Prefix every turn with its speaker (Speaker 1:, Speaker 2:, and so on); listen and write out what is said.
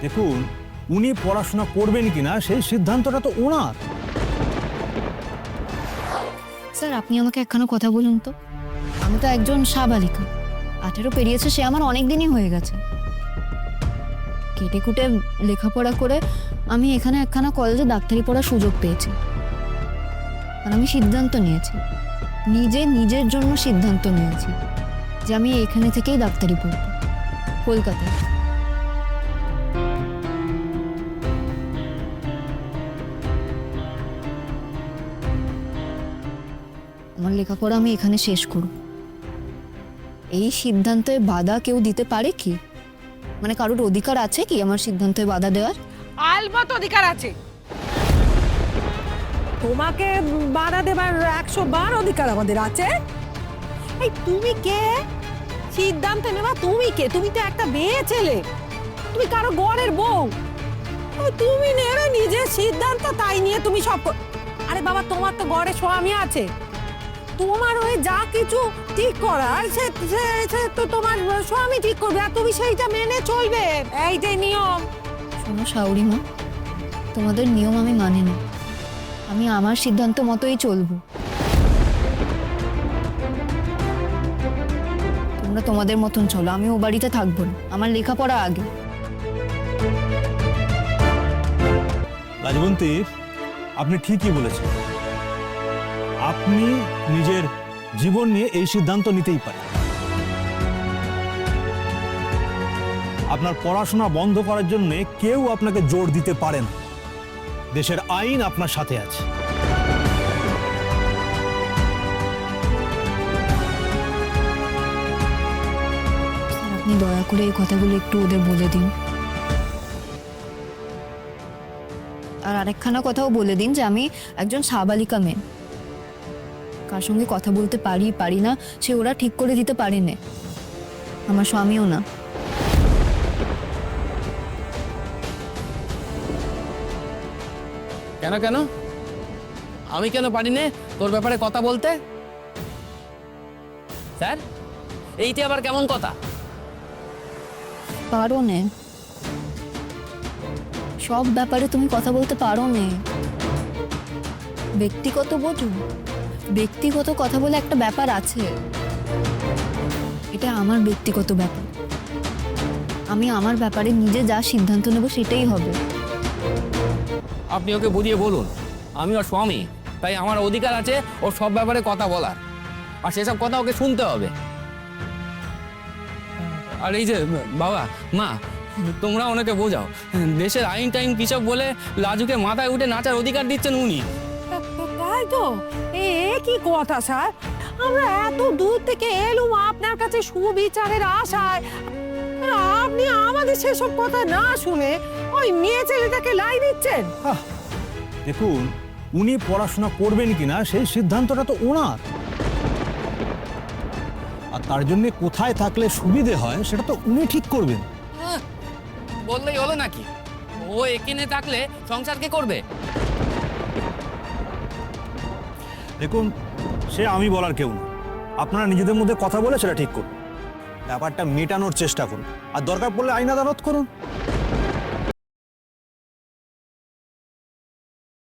Speaker 1: দেখুন, উনি পড়াশোনা করবেন কিনা সেই সিদ্ধান্তটা তো ওনার।
Speaker 2: স্যার, আপনি আমাকে একখানা কথা বলুন তো। আমি তো একজন সাবালিকা, 18 পেরিয়েছে, সে আমার অনেক দিনই হয়ে গেছে। কেটে কুটে লেখাপড়া করে আমি এখানে একখানা কলেজে ডাক্তারি পড়ার সুযোগ পেয়েছি। আর আমি সিদ্ধান্ত নিয়েছি, নিজের জন্য সিদ্ধান্ত নিয়েছি যে আমি এখানে থেকেই ডাক্তারি পড়ব, কলকাতায়। আমার লেখাপড়া আমি এখানে শেষ করব। এই সিদ্ধান্তে বাধা কেউ দিতে পারে কি? মানে কারোর অধিকার আছে কি আমার সিদ্ধান্তে বাধা দেওয়ার?
Speaker 3: আলবত অধিকার আছে। তোমাকে বাধা দেবার 100 বার অধিকার আমাদের আছে। এই তুমি কে সিদ্ধান্ত নেবা? তুমি কে? তুমি তো একটা মেয়ে ছেলে, তুমি কারো ঘরের বউ। তুমি নেবে নিজের সিদ্ধান্ত, তাই নিয়ে তুমি সব আরে বাবা, তোমার তো ঘরে স্বামী আছে, তোমার হয়ে যা কিছু ঠিক করার সে তো তোমার স্বামী ঠিক করবে, আর তুমি সেইটা মেনে চলবে। এইটাই নিয়ম।
Speaker 2: শোনো শাওরি মা, তোমাদের নিয়ম আমি মানি না। আমি আমার সিদ্ধান্ত মতোই চলবো। তোমরা তোমাদের মতন চলো, আমি ও বাড়িতে থাকবো না। আমার লেখাপড়া আগে।
Speaker 1: রাজবন্তী, আপনি ঠিকই বলেছেন। আপনি নিজের জীবন নিয়ে এই সিদ্ধান্ত নিতেই পারেন। আপনার পড়াশোনা বন্ধ করার জন্য কেউ আপনাকে জোর দিতে পারে না। দেশের আইন আপনার সাথে আছে।
Speaker 2: আপনি দয়া করে এই কথাগুলো একটু ওদের বলে দিন। আর আরেকখানা কথাও বলে দিন যে আমি একজন সাবালিকা মেয়ে, কার সঙ্গে কথা বলতে পারি না সে ওরা ঠিক করে দিতে পারে না, আমার স্বামীও না।
Speaker 4: কেন কেন আমি কেন পারি না তোর ব্যাপারে কথা বলতে? স্যার, এইটা আবার কেমন কথা?
Speaker 2: পারো নে, সব ব্যাপারে তুমি কথা বলতে পারো নে। ব্যক্তিগত বোঝো, ব্যক্তিগত কথা বলে একটা ব্যাপার আছে। এটা আমার ব্যক্তিগত ব্যাপার, আমি আমার ব্যাপারে নিজে যা সিদ্ধান্ত নেব সেটাই হবে।
Speaker 4: আপনি ওকে বুঝিয়ে বলুন, আমি ওর স্বামী, তাই আমার অধিকার আছে ওর সব ব্যাপারে কথা বলার, আর সেসব কথা ওকে শুনতে হবে। আর এই যে বাবা মা, তোমরা ওনাকে বোঝাও, দেশের আইন টাইন কিসব বলে লাজুকে মাথায় উঠে নাচার অধিকার দিচ্ছেন উনি।
Speaker 3: তাই তো, এ কি কথা স্যার? আমরা এত দূর থেকে এলুম আপনার কাছে সুবিচারের আশায়, আর আপনি আমাদের সেসব কথা না শুনে ওই মেয়ে ছেলেটাকে লাই দিচ্ছেন।
Speaker 1: দেখুন, উনি পড়াশোনা করবেন কিনা সেই সিদ্ধান্তটা তো ওনার। আর তার জন্য কোথায় থাকলে সুবিধে হয় সেটা তো উনি ঠিক করবেন।
Speaker 4: বললেই হলো নাকি? ও এখানে থাকলে সংসার কে করবে?
Speaker 1: দেখুন, সে আমি বলার কেউ না। আপনারা নিজেদের মধ্যে কথা বলে সেটা ঠিক করুন, ব্যাপারটা মেটানোর চেষ্টা করুন, আর দরকার পড়লে আইন আদালত করুন।